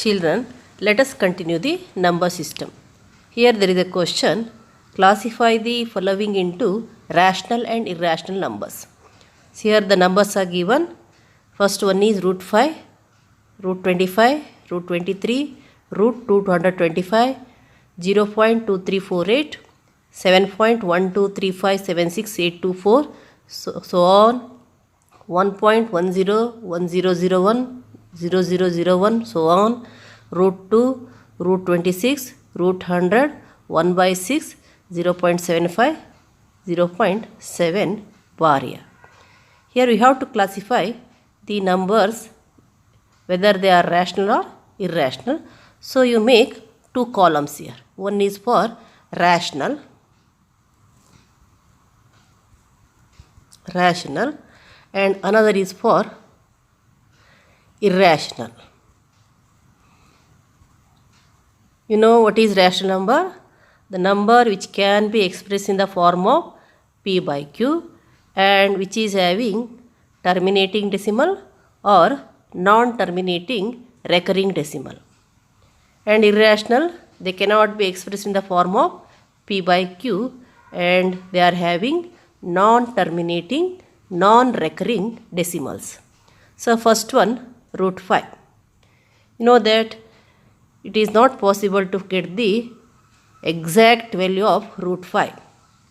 Children, let us continue the number system. Here there is a question. Classify the following into rational and irrational numbers. So here the numbers are given. First one is root 5, root 25, root 23, root 225, 0.2348, 7.12357684, so on, 1.101001, 0001, so on, root 2, root 26, root 100, 1 by 6, 0.75, 0.7 varia. Here we have to classify the numbers whether they are rational or irrational. So you make two columns here. One is for rational, and another is for irrational. You know what is rational number? The number which can be expressed in the form of p by q and which is having terminating decimal or non-terminating recurring decimal. And irrational, they cannot be expressed in the form of p by q and they are having non-terminating, non-recurring decimals. So first one, root 5. You know that it is not possible to get the exact value of root 5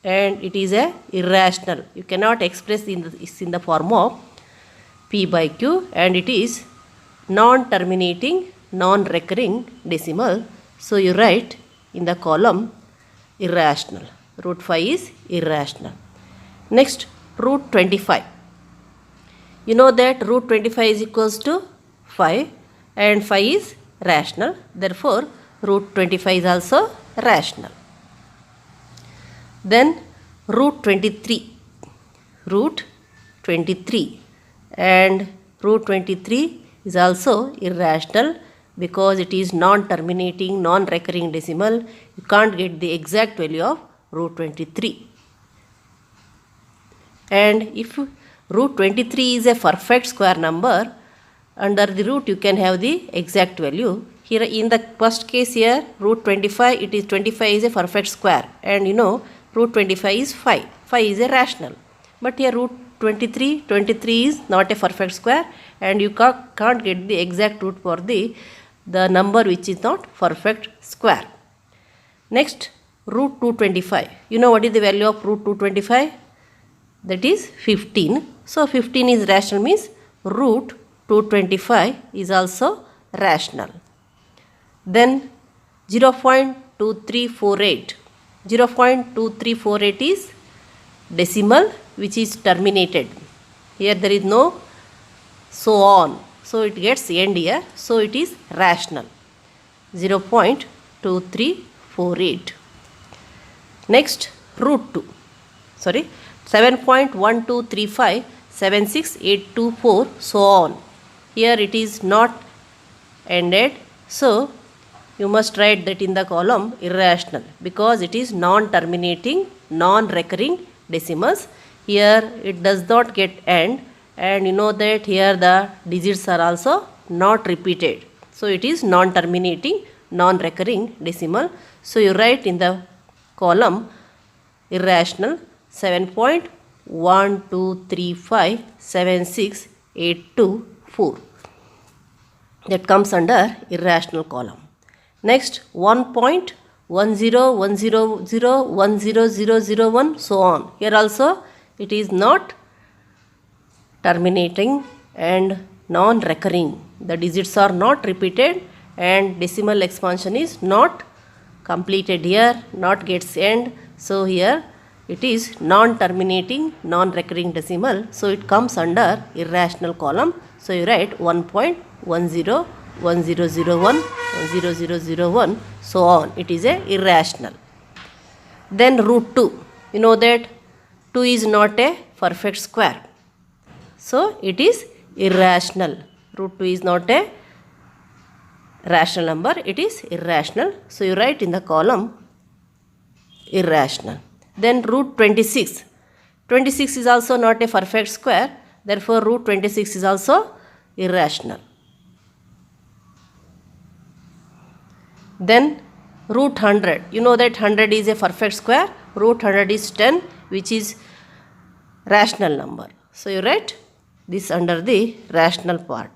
and it is a irrational. You cannot express in the form of p by q and it is non-terminating, non-recurring decimal. So you write in the column irrational. Root 5 is irrational. Next, root 25. You know that root 25 is equals to 5 and 5 is rational. Therefore, root 25 is also rational. Then root 23. Root 23 and root 23 is also irrational because it is non-terminating, non-recurring decimal. You can't get the exact value of root 23. And if root 23 is a perfect square number, under the root you can have the exact value. Here in the first case here, root 25, it is 25 is a perfect square and you know root 25 is 5. 5 is a rational. But here root 23 is not a perfect square and you can't get the exact root for the number which is not perfect square. Next, root 225. You know what is the value of root 225? That is 15. So 15 is rational means root 225 is also rational. Then 0.2348. 0.2348 is decimal which is terminated. Here there is no so on. So it gets end here. So it is rational. 0.2348. Next, root 2. 7.1235 76824, so on. Here it is not ended. So you must write that in the column irrational because it is non-terminating, non-recurring decimals. Here it does not get end and you know that here the digits are also not repeated. So it is non-terminating, non-recurring decimal. So you write in the column irrational 7.1235 76824. That comes under irrational column. Next, 1.1010010001, so on. Here also it is not terminating and non-recurring. The digits are not repeated and decimal expansion is not completed here, not gets end. So here it is non-terminating, non-recurring decimal. So it comes under irrational column. So you write 1.101001, 0001, so on. It is a irrational. Then root 2. You know that 2 is not a perfect square. So it is irrational. Root 2 is not a rational number. It is irrational. So you write in the column irrational. Then root 26. 26 is also not a perfect square. Therefore root 26 is also irrational. Then root 100, you know that 100 is a perfect square, root 100 is 10, which is rational number. So you write this under the rational part.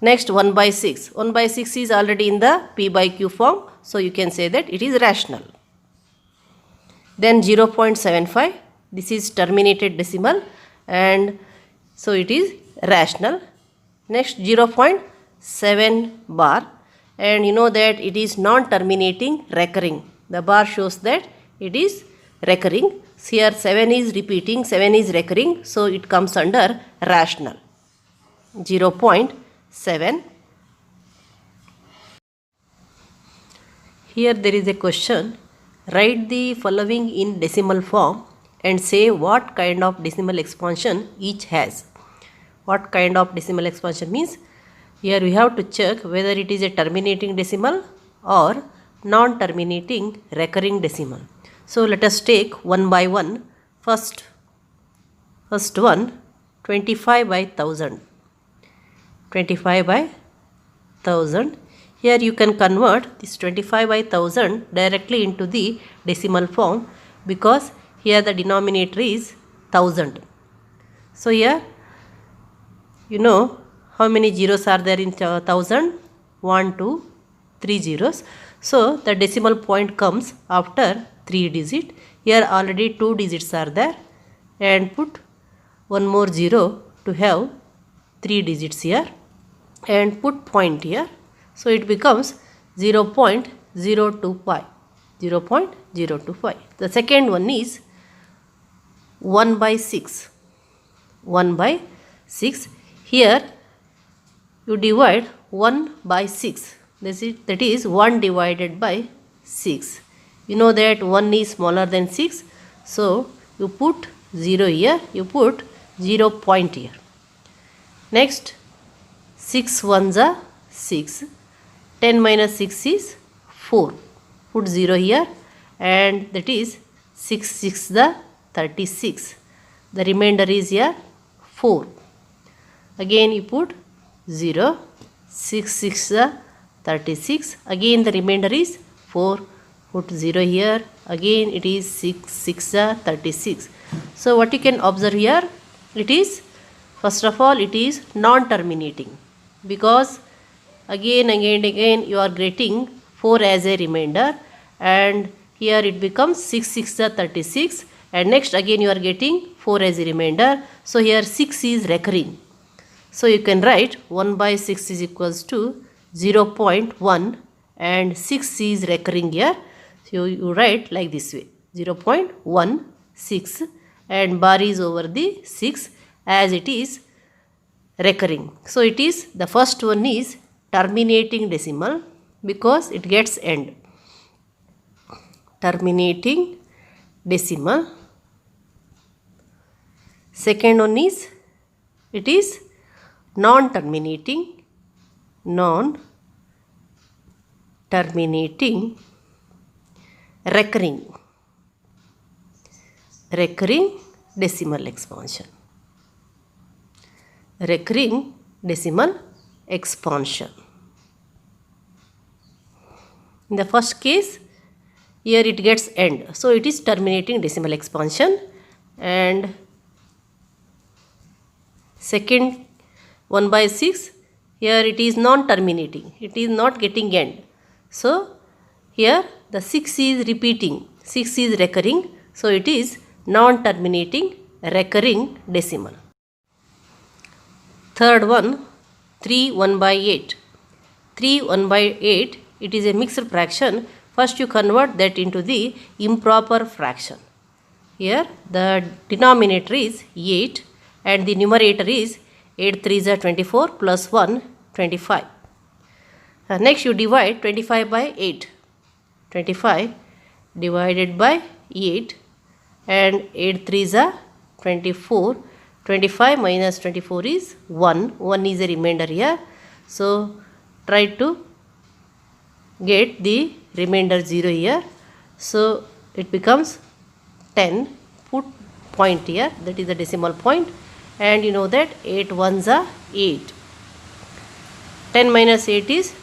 Next 1 by 6. 1 by 6 is already in the P by Q form, so you can say that it is rational. Then 0.75, this is terminated decimal, and so it is rational. Next 0.7 bar, and you know that it is non-terminating recurring. The bar shows that it is recurring. Here 7 is repeating, 7 is recurring, so it comes under rational. 0.7. Here there is a question. Write the following in decimal form and say what kind of decimal expansion each has. What kind of decimal expansion means, here we have to check whether it is a terminating decimal or non-terminating recurring decimal. So let us take one by one. First one, 25 by 1000. 25 by 1000. Here you can convert this 25 by 1000 directly into the decimal form, because here the denominator is 1000. So here you know how many zeros are there in 1000? 1, 2, 3 zeros. So the decimal point comes after 3 digits. Here already 2 digits are there, and put one more 0 to have 3 digits here, and put point here. So it becomes 0.025. 0.025. The second one is 1 by 6. 1 by 6. Here you divide 1 by 6. That is 1 divided by 6. You know that 1 is smaller than 6. So you put 0 here. You put 0 point here. Next 6 ones are 6. 10 minus 6 is 4. Put 0 here, and that is 6 6 the 36. The remainder is here 4. Again you put 0. 6 6 the 36. Again the remainder is 4. Put 0 here. Again it is 6 6 the 36. So what you can observe here, it is, first of all, it is non-terminating, because again you are getting 4 as a remainder, and here it becomes 6 6 the 36, and next again you are getting 4 as a remainder. So here 6 is recurring. So you can write 1 by 6 is equals to 0.1, and 6 is recurring here. So you write like this way, 0.16, and bar is over the 6 as it is recurring. So it is, the first one is terminating decimal because it gets end. Terminating decimal. Second one is, it is non-terminating recurring decimal expansion. Recurring decimal expansion. In the first case, here it gets end, so it is terminating decimal expansion. And second 1 by 6, here it is non-terminating, it is not getting end. So here the 6 is repeating, 6 is recurring, so it is non-terminating recurring decimal. Third one, 3 1 by 8. 3 1 by 8, it is a mixed fraction. First you convert that into the improper fraction. Here the denominator is 8 and the numerator is 8 3s are 24 plus 1 25. Next you divide 25 by 8. 25 divided by 8, and 8 3s are 24. 25 minus 24 is 1. 1 is a remainder here. So try to get the remainder 0 here. So it becomes 10. Put point here, that is the decimal point, and you know that 8 ones are 8. 10 minus 8 is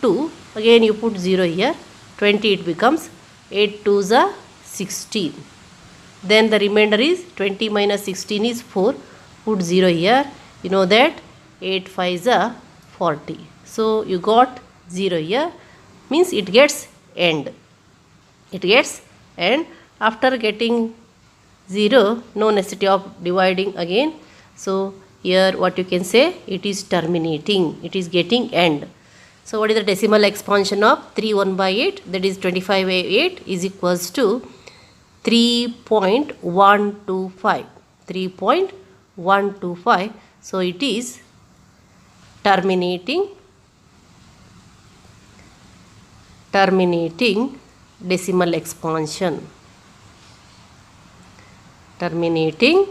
2. Again you put 0 here. 20 it becomes. 8 2s are 16. Then the remainder is 20 minus 16 is 4. Put 0 here. You know that 8 5s are 40. So you got 0 here. Means it gets end. It gets end. After getting 0, no necessity of dividing again. So here what you can say, it is terminating. It is getting end. So what is the decimal expansion of 3 1 by 8? That is 25 by 8 is equals to 3.125. 3.125. So it is terminating decimal expansion. Terminating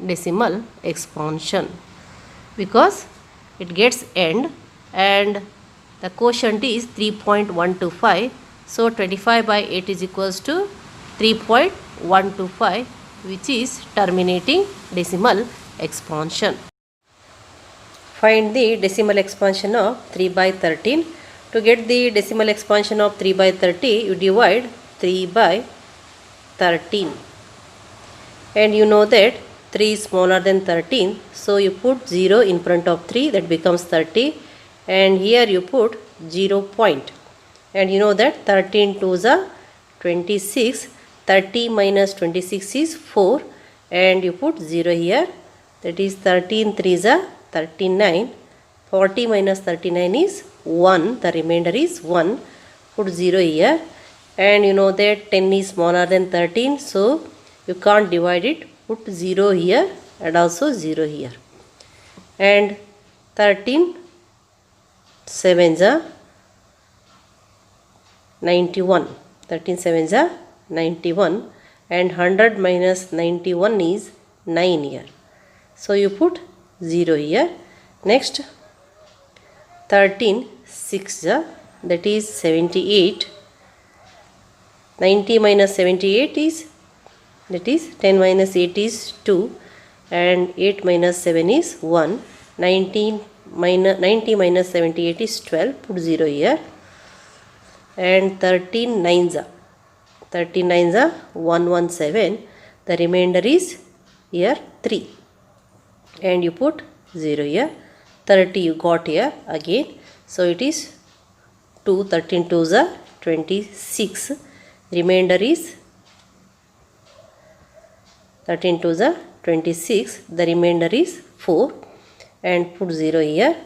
decimal expansion, because it gets end and the quotient is 3.125. So 25 by 8 is equals to 3.125, which is terminating decimal expansion. Find the decimal expansion of 3 by 13. To get the decimal expansion of 3 by 30, you divide 3 by 13. And you know that 3 is smaller than 13. So you put 0 in front of 3, that becomes 30. And here you put 0 point. And you know that 13 2s are 26. 30 minus 26 is 4. And you put 0 here. That is 13 3s are 39. 40 minus 39 is 1. The remainder is 1. Put 0 here. And you know that 10 is smaller than 13. So you can't divide it. Put 0 here and also 0 here. And 13 7s are 91. 13 7s are 91. And 100 minus 91 is 9 here. So you put 0 here. Next 13 6 are, that is 78. 90 minus 78 is, that is 10 minus 8 is 2. And 8 minus 7 is 1. 90 minus 78 is 12. Put 0 here. And 13 9s are, 13 9s are 117. The remainder is here 3. And you put 0 here. 30 you got here again. So it is 2. 13 2s are 26. Remainder is 13 2s are 26. The remainder is 4. And put 0 here.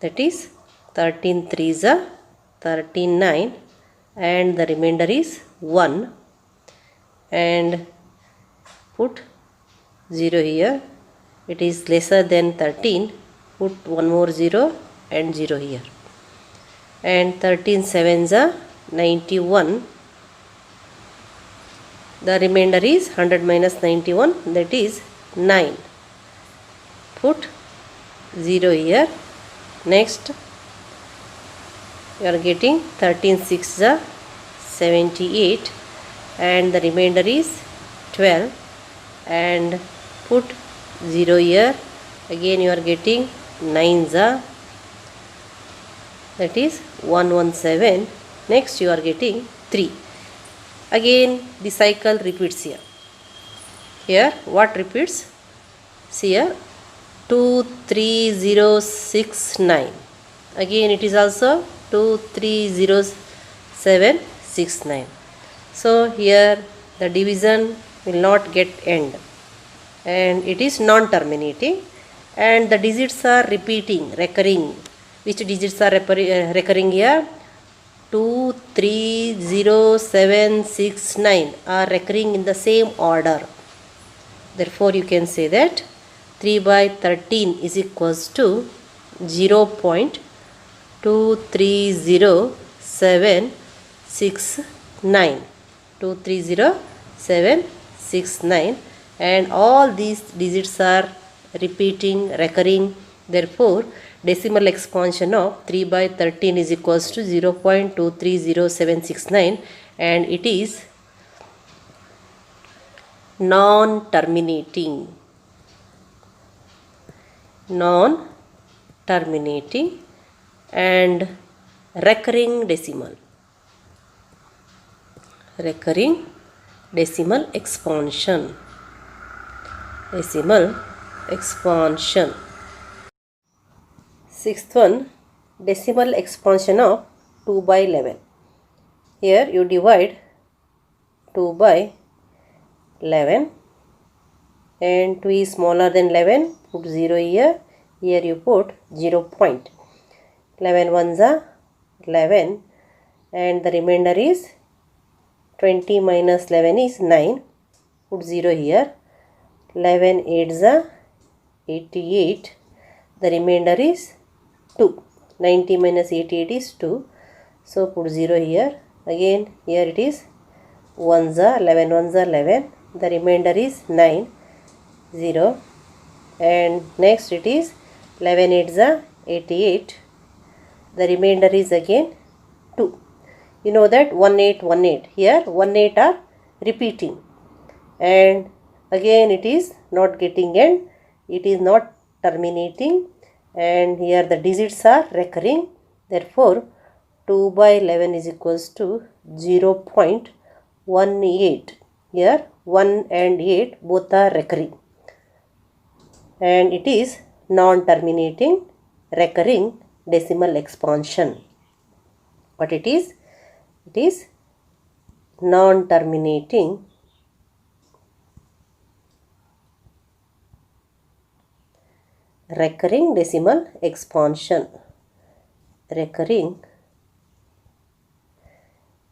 That is 13 3s are 39. And the remainder is 1. And put 0 here. It is lesser than 13. Put one more 0 and 0 here. And 13 7s are 91. The remainder is 100 minus 91, that is 9. Put 0 here. Next you are getting 13 6s are 78. And the remainder is 12. And put 0 here. Again you are getting 9s are, that is 117. Next you are getting 3. Again the cycle repeats here. Here what repeats? See here 2 3 0 6 9. Again it is also 2 3 0 7 6 9. So here the division will not get end. And it is non-terminating. And the digits are repeating, recurring. Which digits are recurring here? 2 3 0 7 6 9 are recurring in the same order. Therefore you can say that 3 by 13 is equals to 0.230769. 230769. And all these digits are repeating, recurring. Therefore decimal expansion of 3 by 13 is equals to 0.230769. And it is non-terminating. Non-terminating. And recurring decimal. Recurring decimal expansion. Decimal expansion. Sixth one, decimal expansion of 2 by 11. Here you divide 2 by 11 and 2 is smaller than 11, put 0 here. Here you put 0 point. 11 ones are 11 and the remainder is 20 minus 11 is 9, put 0 here. 11 8s are 88, the remainder is 2. 90 minus 88 is 2, so put 0 here. Again here it is 1s are 11 ones are 11, the remainder is 9, 0, and next it is 11 8s are 88, the remainder is again 2. You know that 1 8 1 8, here 1 8 are repeating, and again it is not getting end, it is not terminating, and here the digits are recurring. Therefore 2 by 11 is equals to 0.18. Here 1 and 8 both are recurring, and it is non-terminating recurring decimal expansion. But it is non-terminating recurring decimal expansion. Recurring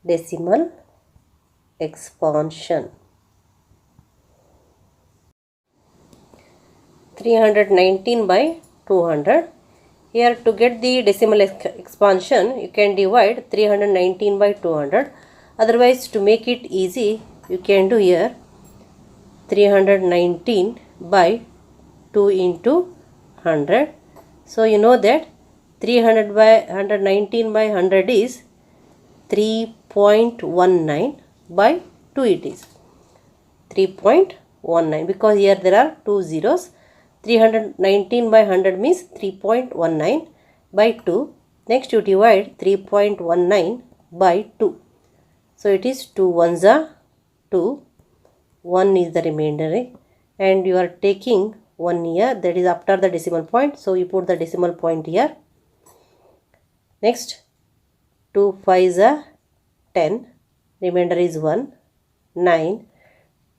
decimal expansion. 319 by 200. Here to get the decimal expansion, you can divide 319 by 200. Otherwise, to make it easy, you can do here 319 by 2 into 100. So you know that 300 by 119 by 100 is 3.19, by 2 it is 3.19, because here there are two zeros. 319 by 100 means 3.19 by 2. Next you divide 3.19 by 2. So it is 2 ones are 2, 1 is the remainder, and you are taking 1 here, that is after the decimal point. So you put the decimal point here. Next 2 5s are 10, remainder is 1, 9,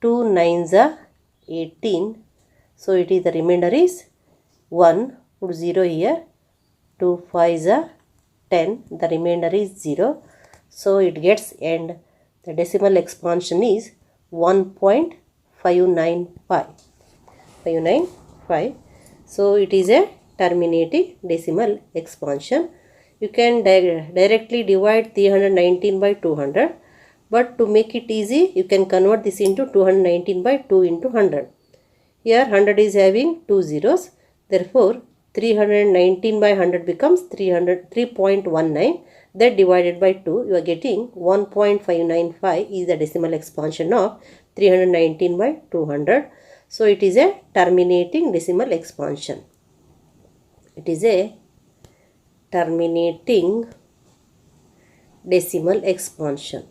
2 9s are 18. So it is the remainder is 1, put 0 here. 2 5s are 10, the remainder is 0. So it gets end. The decimal expansion is 1.595. So it is a terminating decimal expansion. You can directly divide 319 by 200, but to make it easy, you can convert this into 219 by 2 into 100. Here 100 is having two zeros, therefore 319 by 100 becomes 3.19. That divided by 2, you are getting 1.595 is the decimal expansion of 319 by 200. So it is a terminating decimal expansion. It is a terminating decimal expansion.